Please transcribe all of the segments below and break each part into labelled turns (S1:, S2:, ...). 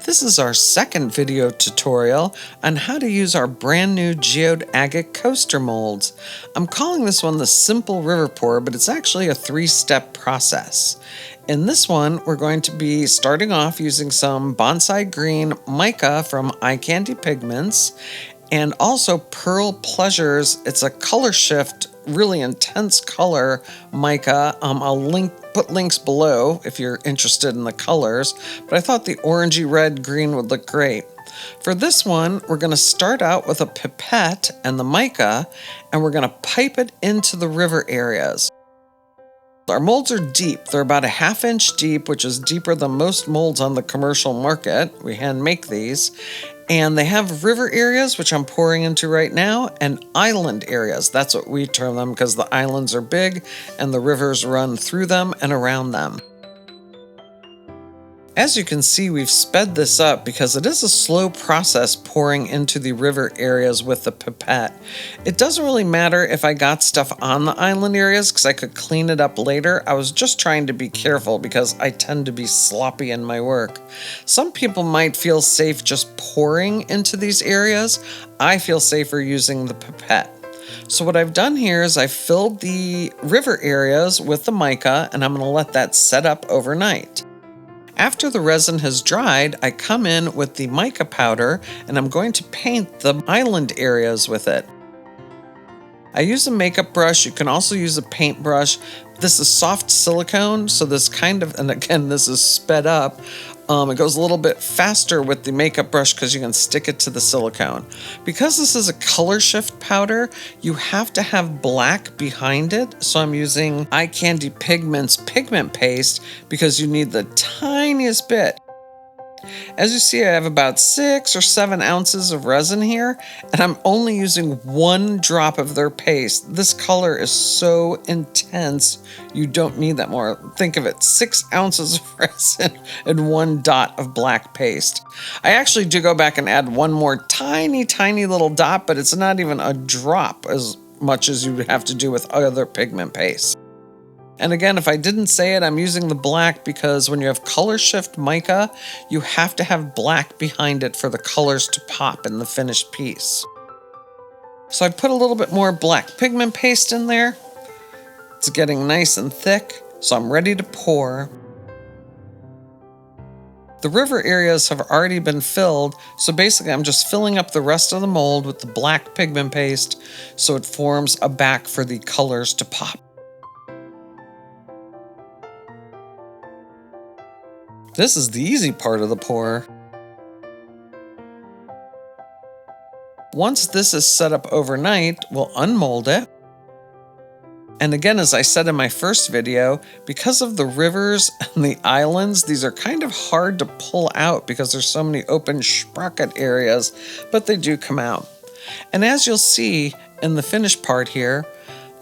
S1: This is our second video tutorial on how to use our brand new Geode Agate Coaster Molds. I'm calling this one the simple river pour, but it's actually a 3-step process. In this one, we're going to be starting off using some Bonsai green mica from Pigments and also Pearl Pleasures. It's a color shift, really intense color mica. I'll put links below if you're interested in the colors, but I thought the orangey red green would look great. For this one, we're going to start out with a pipette and the mica, and we're going to pipe it into the river areas. Our molds are deep. They're about a 1/2 inch deep, which is deeper than most molds on the commercial market. We hand make these. And they have river areas, which I'm pouring into right now, and island areas. That's what we term them because the islands are big and the rivers run through them and around them. As you can see, we've sped this up because it is a slow process pouring into the river areas with the pipette. It doesn't really matter if I got stuff on the island areas because I could clean it up later. I was just trying to be careful because I tend to be sloppy in my work. Some people might feel safe just pouring into these areas. I feel safer using the pipette. So what I've done here is I've filled the river areas with the mica, and I'm going to let that set up overnight. After the resin has dried, I come in with the mica powder and I'm going to paint the island areas with it. I use a makeup brush. You can also use a paintbrush. This is soft silicone, so this and again, this is sped up. It goes a little bit faster with the makeup brush because you can stick it to the silicone. Because this is a color shift powder, you have to have black behind it. So I'm using Pigments pigment paste because you need the tiniest bit. As you see, I have about 6 or 7 ounces of resin here, and I'm only using 1 drop of their paste. This color is so intense, you don't need that more. Think of it, 6 ounces of resin and 1 dot of black paste. I actually do go back and add 1 more tiny little dot, but it's not even a drop as much as you would have to do with other pigment paste. And again, if I didn't say it, I'm using the black because when you have color shift mica, you have to have black behind it for the colors to pop in the finished piece. So I put a little bit more black pigment paste in there. It's getting nice and thick, so I'm ready to pour. The river areas have already been filled, so basically I'm just filling up the rest of the mold with the black pigment paste so it forms a back for the colors to pop. This is the easy part of the pour. Once this is set up overnight, we'll unmold it. And again, as I said in my first video, because of the rivers and the islands, these are kind of hard to pull out because there's so many open sprocket areas, but they do come out. And as you'll see in the finished part here,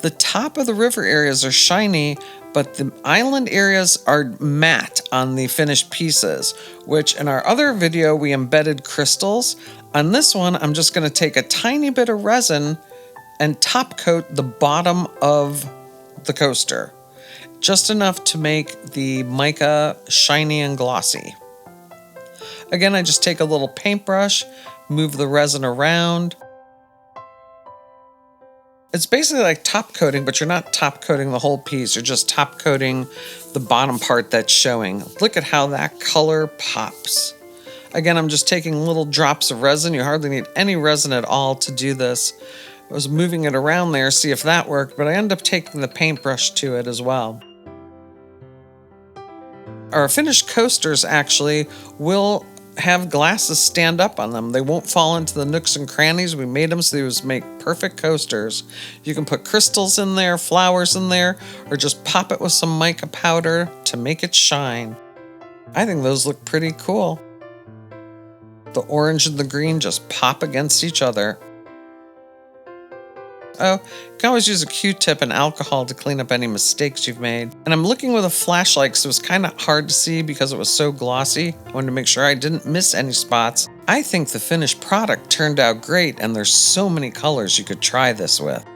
S1: the top of the river areas are shiny, but the island areas are matte on the finished pieces, which in our other video, we embedded crystals. On this one, I'm just gonna take a tiny bit of resin and top coat the bottom of the coaster, just enough to make the mica shiny and glossy. Again, I just take a little paintbrush, move the resin around. It's basically like top coating, but you're not top coating the whole piece. You're just top coating the bottom part that's showing. Look at how that color pops. Again, I'm just taking little drops of resin. You hardly need any resin at all to do this. I was moving it around there, see if that worked, but I ended up taking the paintbrush to it as well. Our finished coasters actually will have glasses stand up on them. They won't fall into the nooks and crannies. We made them so they would make perfect coasters. You can put crystals in there, flowers in there, or just pop it with some mica powder to make it shine. I think those look pretty cool. The orange and the green just pop against each other. Oh, you can always use a Q-tip and alcohol to clean up any mistakes you've made. And I'm looking with a flashlight because it was kind of hard to see because it was so glossy. I wanted to make sure I didn't miss any spots. I think the finished product turned out great, and there's so many colors you could try this with.